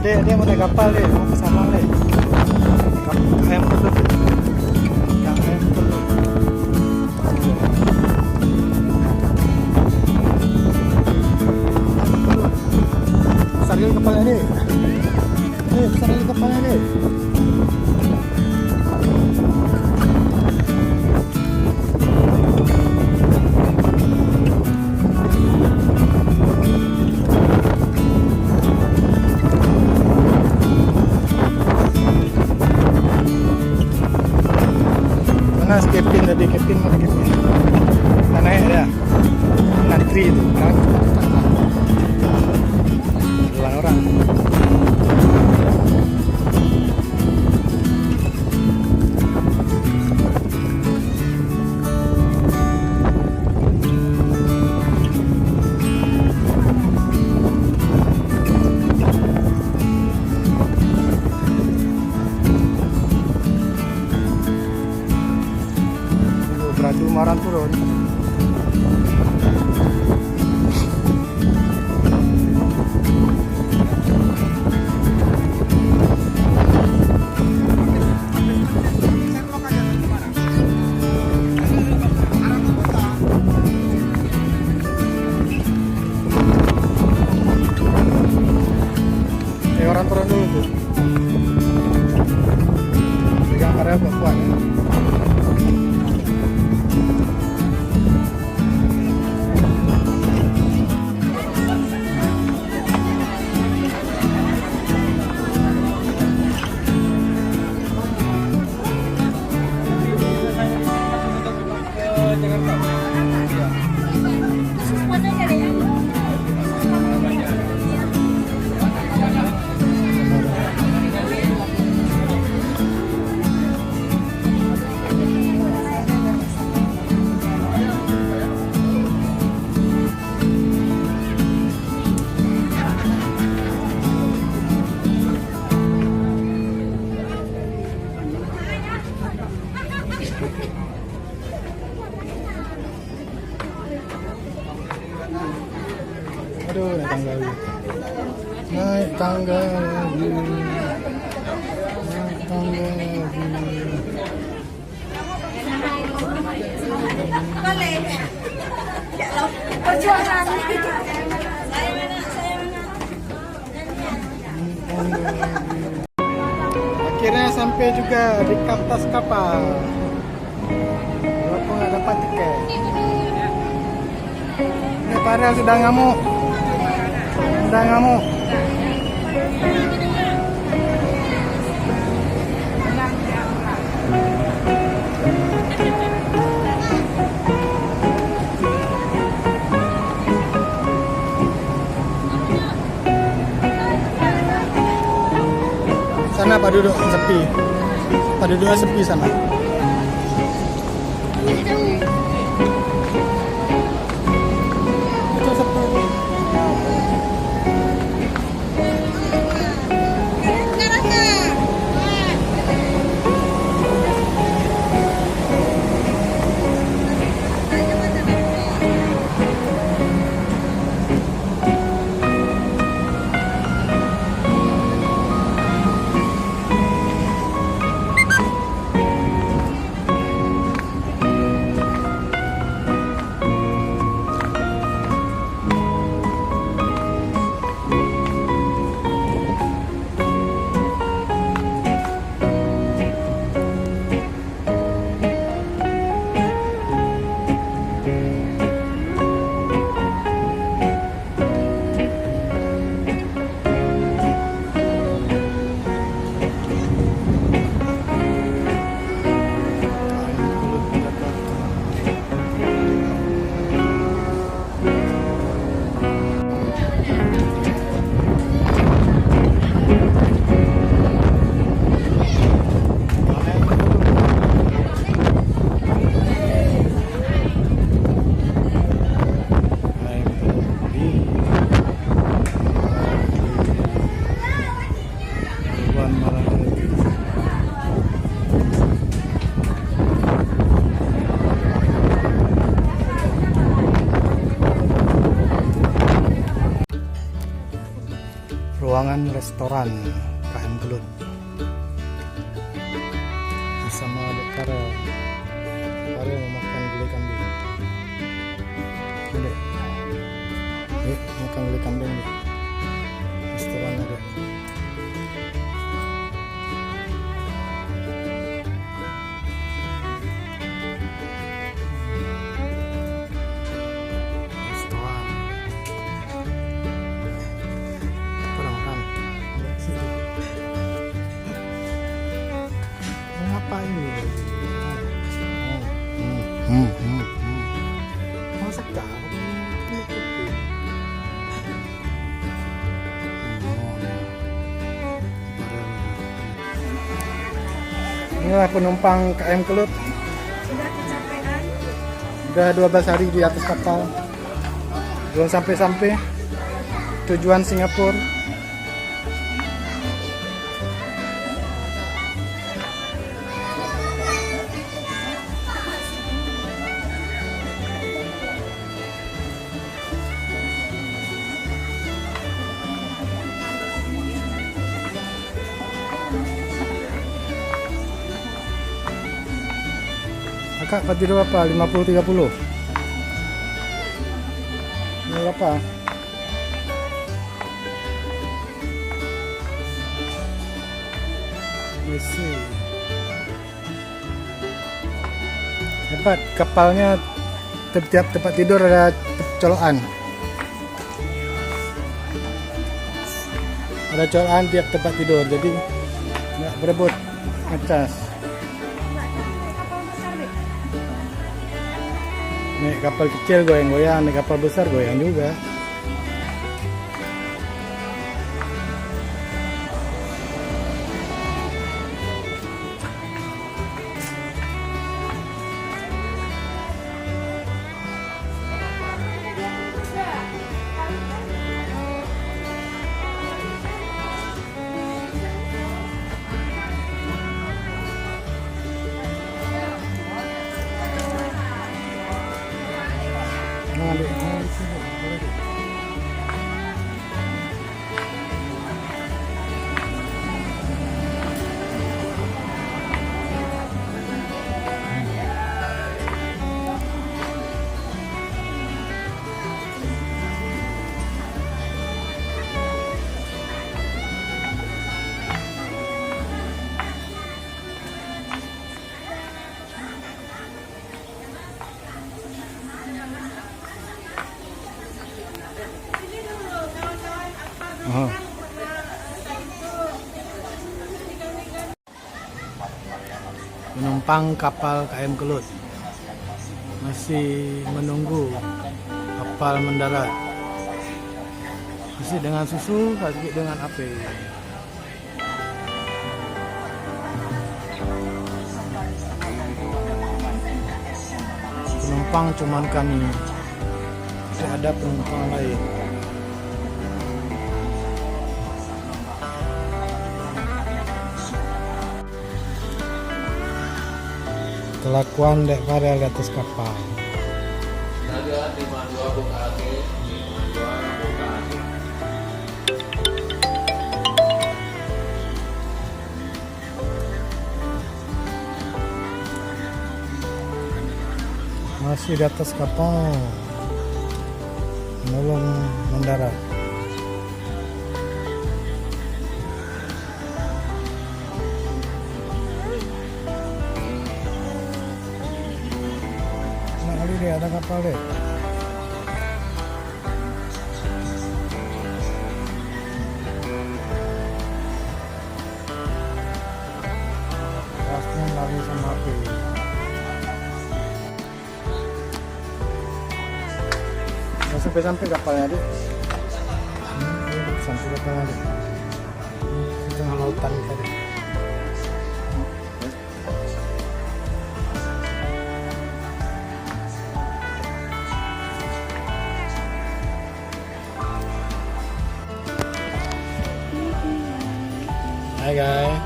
Dia mau naik kapal deh, mau ke sana deh. Ayam pelut. Yang ayam pelut. Besar kali kapalnya deh. Besar kali kapalnya deh. Mana Kevin tadi? Kevin mana Kevin? Mana ya? Nantri itu kan? Dua orang. Berarti Umaran turun. Orang turun dulu tuh. Pegang area kuat ya. Aduh, naik tangga lagi. Naik tangga lagi. Boleh. Perjuangan. Akhirnya sampai juga di atas kapal. Walaupun nggak dapat tiket. Ini Farel sudah ngamuk. Sudah ngamuk. Sana Pak duduk sepi. Pak duduknya sepi sana. Itu sepi. ruangan restoran KM Kelut bersama adik Farel mau makan gulai kambing. Adik, makan gulai kambing nih. Restoran ada. Ngapain ini? Masak kah? Inilah penumpang KM Kelut. Sudah kecapean? Udah 12 hari di atas kapal. Belum sampai-sampai. Tujuan Singapura. Kak, Pak tidur apa? 50-30? Ini apa? Isi. Hebat, kapalnya setiap tempat tidur ada colokan. Ada colokan tiap tempat tidur, jadi nggak berebut ngecas. Nih kapal kecil goyang-goyang, nih kapal besar goyang juga. Penumpang kapal KM Kelut masih menunggu kapal mendarat. Masih dengan susu, masih dengan api. Penumpang cuman kami, tidak ada penumpang lain. Kelakuan Dek Farel di atas kapal. Masih di atas kapal, belum mendarat. Dia ada kapal deh. Pasnya lari sama api. Nggak sampai-sampai kapalnya deh. Sampai kapalnya deh. Di tengah lautan tadi. Hai guys,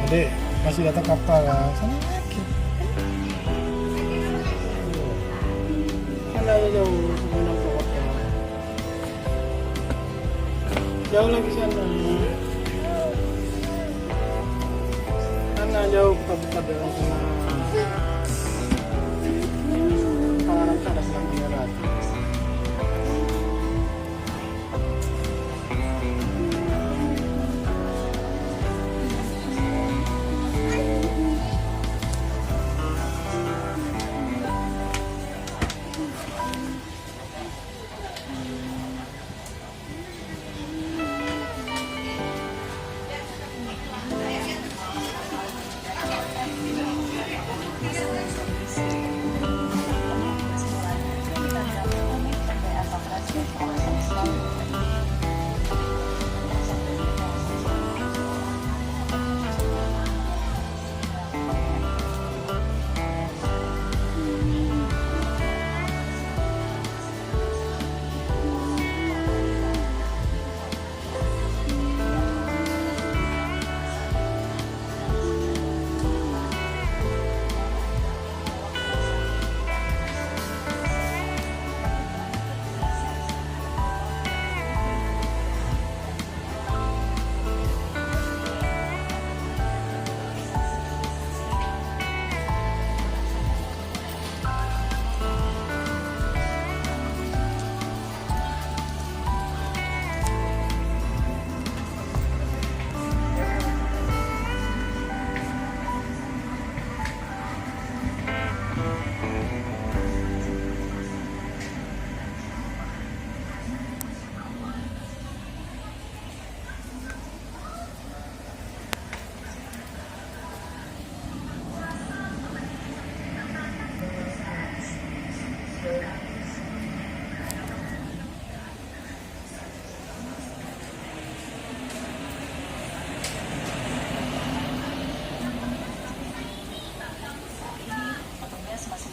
adik masih datang kapal ya, sana lagi. Mana jauh sebelum kapal? Jauh lagi sana. Sana jauh ke dalam sana. Kanan ada lampu merah.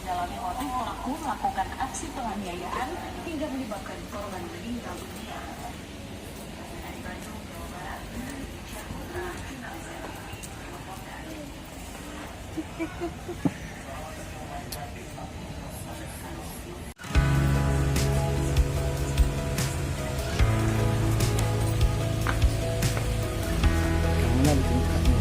Mendalami motif pelaku melakukan aksi penganiayaan hingga menyebabkan korban meninggal dunia. Dari Bandung, Jawa Barat, Syahura Mana di tingkatnya?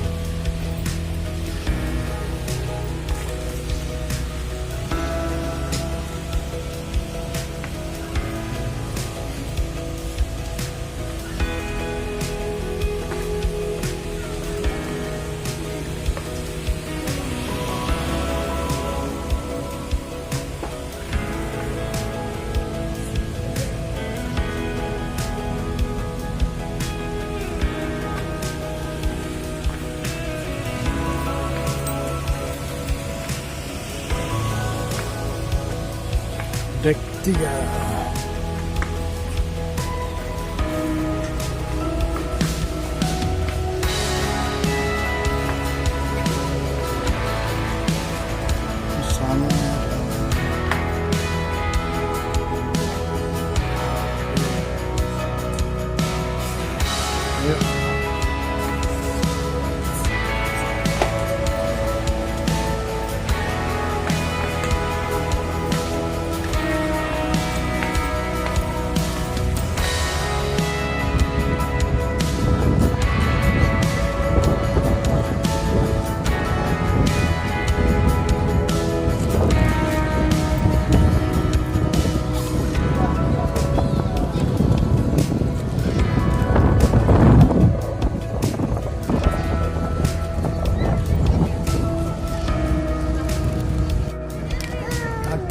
Dek 3. Sana. Yuk.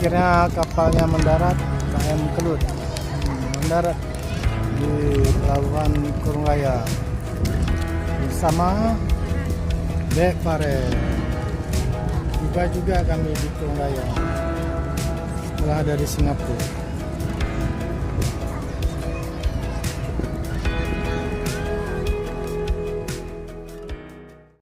Akhirnya kapalnya mendarat, KM Kelut mendarat di pelabuhan Kurung Raya bersama Dek Pare. Tiba juga kami di Kurung Raya setelah dari Singapura.